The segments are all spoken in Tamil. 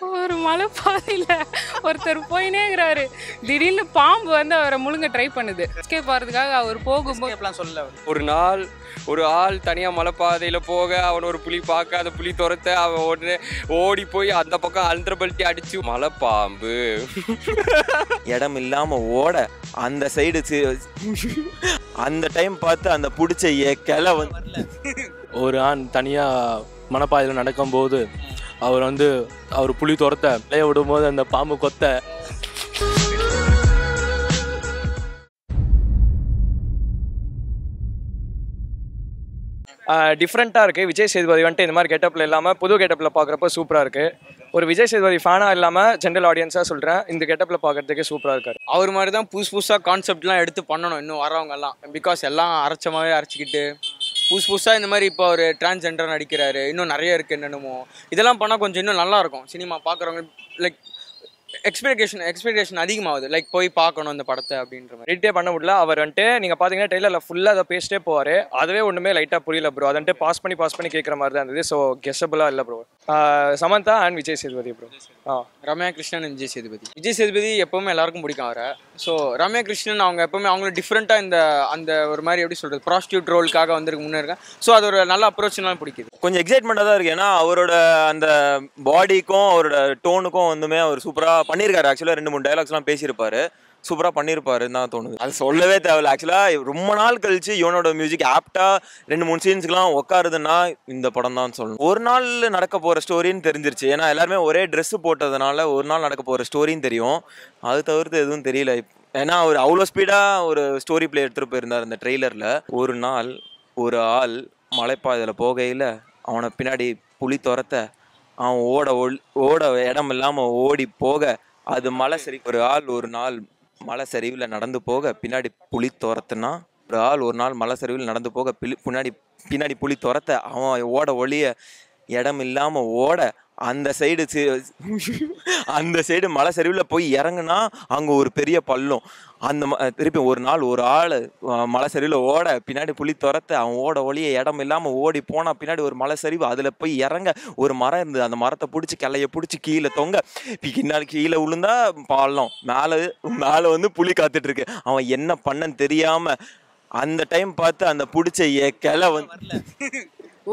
ஒரு மலைப்பாதையில ஒருத்தர் போயினேங்கிறாரு. திடீர்னு பாம்பு வந்து அவரை முழுங்க ட்ரை பண்ணுது. எஸ்கேப் ஆகிறதுக்காக அவர் போகும்போது சொல்ல ஒரு நாள் ஒரு ஆள் தனியாக மலைப்பாதையில் போக அவன் ஒரு புலி பார்க்க அந்த புலி துரத்த அவன் உடனே ஓடி போய் அந்த பக்கம் அல்ட்ரபல்ட்டி அடிச்சு மலைப்பாம்பு இடம் இல்லாமல் ஓட அந்த சைடு அந்த டைம் பார்த்து அந்த பிடிச்ச கிளை வந்து ஒரு ஆண் தனியாக மலைப்பாதையில் நடக்கும்போது அவர் புலி துரத்த விளைய விடும்போது அந்த பாம்பு கொத்த டிஃப்ரெண்ட்டாக இருக்குது. விஜய் சேதுபதி வந்துட்டு இந்த மாதிரி கெட்டப்பில் இல்லாமல் புது கெட்டப்பில் பார்க்குறப்ப சூப்பராக இருக்குது. ஒரு விஜய் சேதுபதி ஃபேனாக இல்லாமல் ஜென்ரல் ஆடியன்ஸாக சொல்கிறேன், இந்த கெட்டப்பில் பார்க்குறதுக்கே சூப்பராக இருக்கார். அவர் மாதிரி தான் புதுசாக கான்செப்ட்லாம் எடுத்து பண்ணணும் இன்னும் வரவங்கெல்லாம். பிகாஸ் எல்லாம் அரைச்சமாகவே அரைச்சிக்கிட்டு புதுசாக இந்த மாதிரி இப்போ ஒரு டிரான்ஸ்ஜெண்டர் நடிக்கிறாரு, இன்னும் நிறைய இருக்குது என்னென்னமோ. இதெல்லாம் பண்ணால் கொஞ்சம் இன்னும் நல்லாயிருக்கும். சினிமா பார்க்குறவங்க லைக் எக்ஸ்பெக்டேஷன் அதிகமாகுது, லைக் போய் பார்க்கணும் இந்த படத்தை அப்படின்ற மாதிரி. எடிட்டே பண்ண முடியல. அவர் வந்துட்டு நீங்கள் பார்த்தீங்கன்னா ட்ரெயிலரில் ஃபுல்லாக அதை பேசிட்டே போவார். அதுவே ஒன்றுமே லைட்டாக புரியல ப்ரோ. அதை பாஸ் பண்ணி கேட்குற மாதிரி தான் இருந்தது. ஸோ கெஸபிளாக இல்லை bro. Samantha and Vijay Sethupathi bro. Ramya Krishnan and Vijay Sethupathi எப்போவுமே எல்லாருக்கும் பிடிக்கும் அவரை. ஸோ ரம்யா கிருஷ்ணன் அவங்க எப்போவுமே அவங்கள டிஃப்ரெண்ட்டாக அந்த ஒரு மாதிரி எப்படி சொல்கிறது ப்ராஸ்டியூட் ரோலுக்காக வந்திருக்கு முன்னே இருக்கேன். ஸோ அது ஒரு நல்ல அப்ரோச்னாலும் பிடிக்குது. கொஞ்சம் எக்ஸைட்மெண்ட்டாக தான் இருக்குது. ஏன்னா அவரோட அந்த பாடிக்கும் அவரோட டோனுக்கும் அவர் சூப்பராக பண்ணியிருக்காரு. ஆக்சுவலாக 2-3 டைலாக்ஸ்லாம் பேசியிருப்பாரு, சூப்பராக பண்ணியிருப்பாருன்னு தான் தோணுது. அது சொல்லவே தேவையில்ல. ஆக்சுவலாக ரொம்ப நாள் கழிச்சு இவனோட மியூசிக் ஆப்டாக 2-3 சீன்ஸ்க்குலாம் உட்காருதுன்னா இந்த படம் தான் சொல்லணும். ஒரு நாள் நடக்க போகிற ஸ்டோரின்னு தெரிஞ்சிருச்சு. ஏன்னா எல்லாருமே ஒரே ட்ரெஸ்ஸு போட்டதுனால ஒரு நாள் நடக்க போகிற ஸ்டோரின்னு தெரியும். அது தவிர்த்து எதுவும் தெரியல. ஏன்னா அவர் அவ்வளோ ஸ்பீடாக ஒரு ஸ்டோரி பிளே எடுத்துகிட்டு போயிருந்தார் இந்த ட்ரெய்லரில். ஒரு நாள் ஒரு ஆள் மலைப்பாதையில் போகையில் அவனை பின்னாடி புலி துரத்த அவன் ஓட இடம் இல்லாமல் ஓடி போக அது மலை சரி. ஒரு ஆள் ஒரு நாள் மலை சரிவில் நடந்து போக பின்னாடி புலி துரத்துனா, ஒரு ஆள் ஒரு நாள் மலை சரிவில் நடந்து போக பின்னாடி புலி துரத்த அவன் ஓட ஒளிய இடம் இல்லாமல் ஓட அந்த சைடு மலை சரிவில் போய் இறங்குனா அங்கே ஒரு பெரிய பள்ளம். திருப்பி ஒரு நாள் ஒரு ஆள் மலை சரிவில் ஓட பின்னாடி புலி துரத்த அவன் ஓட ஒளிய இடம் இல்லாமல் ஓடி போனால் பின்னாடி ஒரு மலை சரிவு. அதில் போய் இறங்க ஒரு மரம் இருந்தது. அந்த மரத்தை பிடிச்சி கிளைய பிடிச்சி கீழே தொங்க பின்னாடி கீழே விழுந்தா பள்ளம். மேலே புலி காத்துட்டு இருக்கு. அவன் என்ன பண்ணன்னு தெரியாமல் அந்த டைம் பார்த்து அந்த பிடிச்ச கிளை வந்து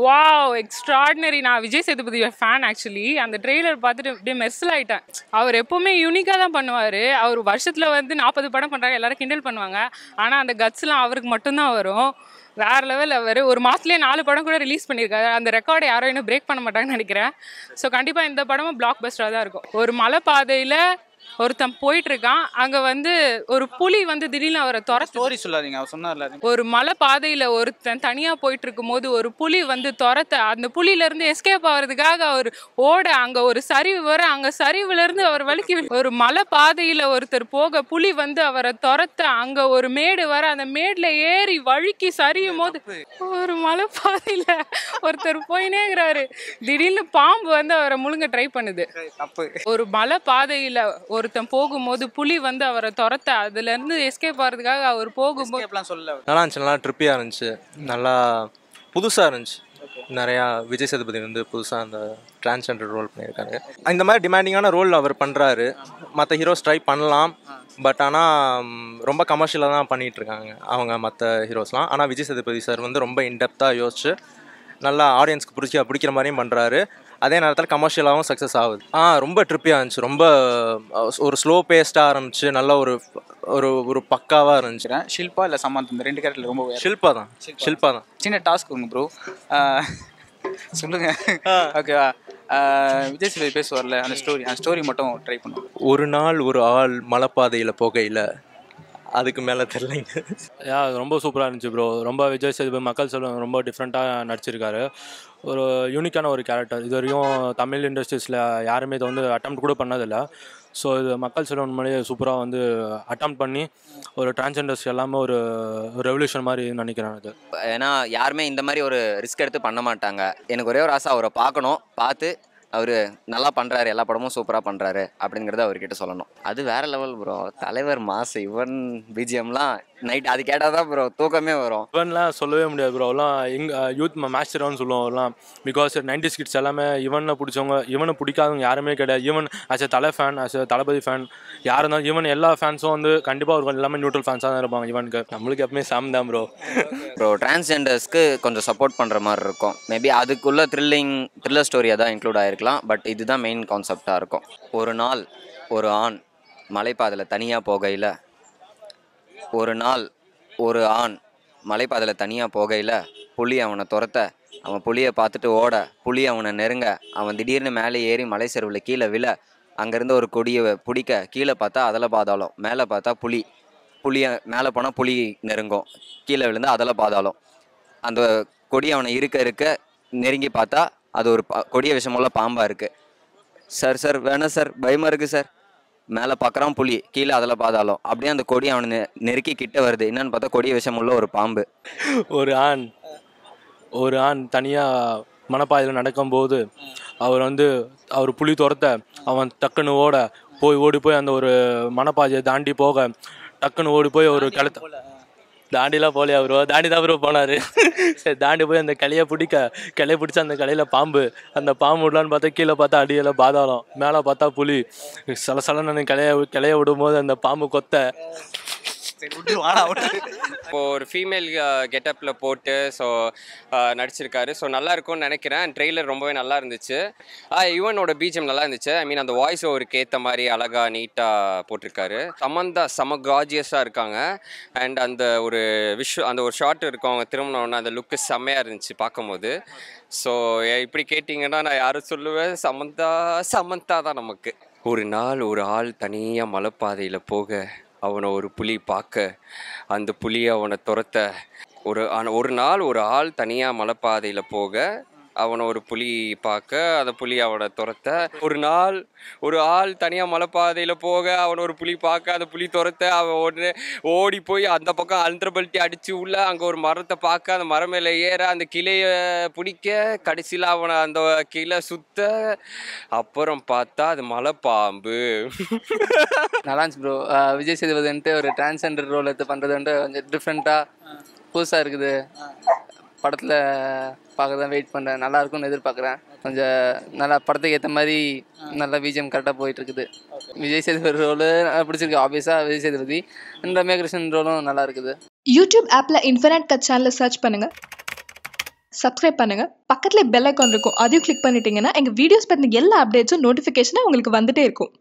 வாவ் எக்ஸ்ட்ராடினரி. நான் விஜய் சேதுபதி ஃபேன் ஆக்சுவலி. அந்த ட்ரெய்லர் பார்த்துட்டு அப்படியே மெர்சல் ஆகிட்டேன். அவர் எப்போவுமே யூனிக்காக தான் பண்ணுவார். அவர் வருஷத்தில் 40 படம் பண்ணுறாங்க, எல்லாரும் கிண்டல் பண்ணுவாங்க. ஆனால் அந்த கட்ஸ்லாம் அவருக்கு மட்டும்தான் வரும். வேறு லெவல். அவர் ஒரு மாதத்துலேயே 4 படம் கூட ரிலீஸ் பண்ணியிருக்காரு. அந்த ரெக்கார்டை யாரும் இன்னும் பிரேக் பண்ண மாட்டாங்கன்னு நினைக்கிறேன். ஸோ கண்டிப்பாக இந்த படமும் பிளாக் பஸ்டராக தான் இருக்கும். ஒரு மலைப்பாதையில் ஒருத்தன் போயிட்டு இருக்கான். அங்கே ஒரு புலி திடீர்னு அவரை ஸ்டோரி சொல்லாதீங்க, அவர் சொன்னார்ல. ஒரு மலை பாதையில் ஒருத்தன் தனியாக போயிட்டு இருக்கும் போது ஒரு புலி துரத்த அந்த புலியிலேருந்து எஸ்கேப் ஆகிறதுக்காக அவர் ஓட அங்கே ஒரு சரிவு வர அங்கே சரிவுலேருந்து அவர் வலிக்கு. ஒரு மலை பாதையில் ஒருத்தர் போக புலி அவரை துரத்த அங்கே ஒரு மேடு வர அந்த மேடில் ஏறி வழுக்கி சரியும் போது ஒரு மலை பாதையில் ஒருத்தர் போயினேங்கிறாரு. திடீர்னு பாம்பு அவரை முழுங்க ட்ரை பண்ணுது. ஒரு மலை பாதையில் ஒருத்தன் போகும்போது புலி அவரை துரத்த அதுலேருந்து எஸ்கேப் ஆகிறதுக்காக அவர் போகும்போது நல்லா இருந்துச்சு. நல்லா ட்ரிப்பியாக இருந்துச்சு. நல்லா புதுசாக இருந்துச்சு. நிறையா விஜய் சேதுபதி புதுசாக அந்த டிரான்ஸ்ஜெண்டர் ரோல் பண்ணியிருக்காரு. இந்த மாதிரி டிமாண்டிங்கான ரோல் அவர் பண்ணுறாரு. மற்ற ஹீரோஸ் ட்ரை பண்ணலாம், பட் ஆனால் ரொம்ப கமர்ஷியலாக தான் பண்ணிகிட்ருக்காங்க அவங்க மற்ற ஹீரோஸ்லாம். ஆனால் விஜய் சேதுபதி சார் ரொம்ப இன்டெப்த்தாக யோசிச்சு நல்லா ஆடியன்ஸ்க்கு பிடிக்கிற மாதிரியும் பண்ணுறாரு. அதே நேரத்தில் கமர்ஷியலாகவும் சக்ஸஸ் ஆகுது. ரொம்ப ட்ரிப்பியாக இருந்துச்சு. ரொம்ப ஒரு ஸ்லோ பேஸ்டாக ஆரம்பிச்சு நல்ல ஒரு பக்காவாக இருந்துச்சு. ஷில்பா இல்லை சமந்த், இந்த 2 கேரக்டர் ரொம்ப ஷில்பா தான். சின்ன டாஸ்க் உங்க ப்ரோ சொல்லுங்க. ஓகேவா? விஜய் சேதுபதி பேசுவார்ல, அந்த ஸ்டோரி மட்டும் ட்ரை பண்ணுவோம். ஒரு நாள் ஒரு ஆள் மலைப்பாதையில் போகையில் அதுக்கு மேலே தெரிலைங்க. ரொம்ப சூப்பராக இருந்துச்சு ப்ரோ. ரொம்ப விஜய் சேதுபதி மக்கள் செல்வம் ரொம்ப டிஃப்ரெண்ட்டாக நடிச்சிருக்காரு. ஒரு யூனிக்கான ஒரு கேரக்டர். இது வரையும் தமிழ் இண்டஸ்ட்ரீஸில் யாருமே இதை அட்டெம்ப்ட் கூட பண்ணதில்லை. ஸோ இது மக்கள் செல்வம் முன்னாடியே சூப்பராக அட்டெம்ப்ட் பண்ணி ஒரு டிரான்ஸ்ஜெண்டர்ஸ் எல்லாமே ஒரு ரெவல்யூஷன் மாதிரி நினைக்கிறேன் இது. ஏன்னா யாருமே இந்த மாதிரி ஒரு ரிஸ்க் எடுத்து பண்ண மாட்டாங்க. எனக்கு ஒரே ஒரு ஆசை, அவரை பார்க்கணும், பார்த்து அவர் நல்லா பண்ணுறாரு, எல்லா படமும் சூப்பராக பண்ணுறாரு அப்படிங்கிறத அவர்கிட்ட சொல்லணும். அது வேறு லெவல் ப்ரோ. தலைவர் மாசு, யுவன் பிஜிஎம்லாம் நைட் அது கேட்டால் தான் ப்ரோ தூக்கமே வரும். இவன்லாம் சொல்லவே முடியாது ப்ரோ. எல்லாம் யூத் மாஸ்டர்னு சொல்லுவோம் எல்லாம். பிகாஸ் 90s கிட்ஸ் எல்லாமே இவனை பிடிச்சவங்க, இவனை பிடிக்காதவங்க யாருமே கிடையாது. ஈவன் ஆஸ் எ தலை fan, as a Thalapathy fan, யார் இருந்தாலும் ஈவன் எல்லா ஃபேன்ஸும் வந்து கண்டிப்பாக ஒரு எல்லாமே நியூட்ரல் ஃபேன்ஸாக தான் இருப்பாங்க இவனுக்கு. நம்மளுக்கு எப்பவுமே சாம் தான் ப்ரோ. டிரான்ஸ்ஜெண்டர்ஸ்க்கு கொஞ்சம் சப்போர்ட் பண்ணுற மாதிரி இருக்கும். மேபி அதுக்குள்ளே த்ரில்லர் ஸ்டோரியாக தான் இன்க்ளூட் ஆகிருக்கலாம். பட் இதுதான் மெயின் கான்செப்டாக இருக்கும். ஒரு நாள் ஒரு ஆண் மலைப்பாதையில் தனியாக போகையில் புலி அவனை துரத்த, அவன் புலியை பார்த்துட்டு ஓட, புலி அவனை நெருங்க, அவன் திடீர்னு மேலே ஏறி மலை சரிவில் கீழே விழ, அங்கேருந்து ஒரு கொடியை பிடிக்க, கீழே பார்த்தா அதில் பாதாளம், மேலே பார்த்தா புளியை மேலே போனால் புலி நெருங்கும், கீழே விழுந்து அதில் பாதாளம். அந்த கொடி அவனை இருக்க நெருங்கி பார்த்தா அது ஒரு கொடிய விஷமுள்ள பாம்பாக இருக்குது. சார் வேணாம் சார், பயமாக இருக்குது சார். மேலே பார்க்குறான் புலி, கீழே அதில் பாதாளம். அப்படியே அந்த கொடி அவனை நெருக்கி கிட்ட வருது. என்னன்னு பார்த்தா கொடிய விஷமுள்ள ஒரு பாம்பு. ஒரு ஆண் தனியாக மணப்பாதையில் நடக்கும்போது அவர் புலி துரத்த, அவன் டக்குன்னு ஓடி போய் அந்த ஒரு மணப்பாதையை தாண்டி போக, டக்குன்னு ஓடி போய் ஒரு தாண்டிலாம் போலையா ப்ரோ, தாண்டி தான் ப்ரோ போனார். சரி, தாண்டி போய் அந்த கிளையை பிடிச்ச அந்த கிளையில் பாம்பு, அந்த பாம்பு விடலான்னு பார்த்தா கீழே பார்த்தா அடியில் பாதாளம், மேலே பார்த்தா புலி. சலசலன்னு கிளைய விடும்போது அந்த பாம்பு கொத்த. இப்போ ஒரு ஃபீமேல் கெட்டப்பில் போட்டு ஸோ நடிச்சிருக்காரு. ஸோ நல்லா இருக்கும்னு நினைக்கிறேன். ட்ரெய்லர் ரொம்பவே நல்லா இருந்துச்சு. யுவனோட பிஜிஎம் நல்லா இருந்துச்சு. ஐ மீன் அந்த வாய்ஸ் ஓவருக்கு ஏற்ற மாதிரி அழகாக நீட்டாக போட்டிருக்காரு. சமந்தா செம கார்ஜியஸாக இருக்காங்க. அண்ட் அந்த ஒரு அந்த ஒரு ஷார்ட் இருக்கும் அவங்க திரும்பினோன்னா அந்த லுக்கு செம்மையாக இருந்துச்சு பார்க்கும்போது. ஸோ இப்படி கேட்டிங்கன்னா நான் யாரும் சொல்லுவேன், சமந்தா தான் நமக்கு. ஒரு நாள் ஒரு ஆள் தனியாக மலைப்பாதையில் போக, அவனை ஒரு புலி பார்க்க, அந்த புலியை அவனை துரத்த. ஒரு நாள் ஒரு ஆள் தனியாக மலைப்பாதையில் போக, அவனை ஒரு புலி பார்க்க, அந்த புலி அவனை துரத்த. ஒரு நாள் ஒரு ஆள் தனியாக மலைப்பாதையில் போக, அவனை ஒரு புலி பார்க்க, அந்த புலி துரத்த. அவன் ஓடி போய் அந்த பக்கம் அல்ட்ரபல்ட்டி அடித்து உள்ள அங்கே ஒரு மரத்தை பார்க்க, அந்த மரம் மேலே ஏற, அந்த கிளையை பிடிக்க, கடைசியில் அவனை அந்த கிளை சுத்த, அப்புறம் பார்த்தா அது மலைப்பாம்பு. நல்லா இருந்துச்சு ப்ரோ. விஜய் சேதுபதி ஒரு டிரான்ஸ்ஜெண்டர் ரோல் எடுத்து பண்ணுறது கொஞ்சம் டிஃப்ரெண்ட்டாக புதுசாக இருக்குது. படத்தில் பார்க்க தான் வெயிட் பண்ணுறேன். நல்லா இருக்கும்னு எதிர்பார்க்குறேன். கொஞ்சம் நல்லா படத்துக்கு ஏற்ற மாதிரி நல்லா பிஜிஎம் கரெக்டாக போயிட்டுருக்குது. விஜய் சேதுபதி ரோலு பிடிச்சிருக்கு. ஆப்வியஸாக விஜய் சேதுபதி. ரம்யா கிருஷ்ணன் ரோலும் நல்லா இருக்குது. யூடியூப் ஆப்பில் இன்ஃபினிட் கட் சேனலில் சர்ச் பண்ணுங்கள், சப்ஸ்கிரைப் பண்ணுங்கள். பக்கத்தில் பெல் ஐக்கான் இருக்கும், அதையும் கிளிக் பண்ணிட்டீங்கன்னா எங்கள் வீடியோஸ் பற்றின எல்லா அப்டேட்ஸும் நோட்டிஃபிகேஷனாக உங்களுக்கு வந்துகிட்டே இருக்கும்.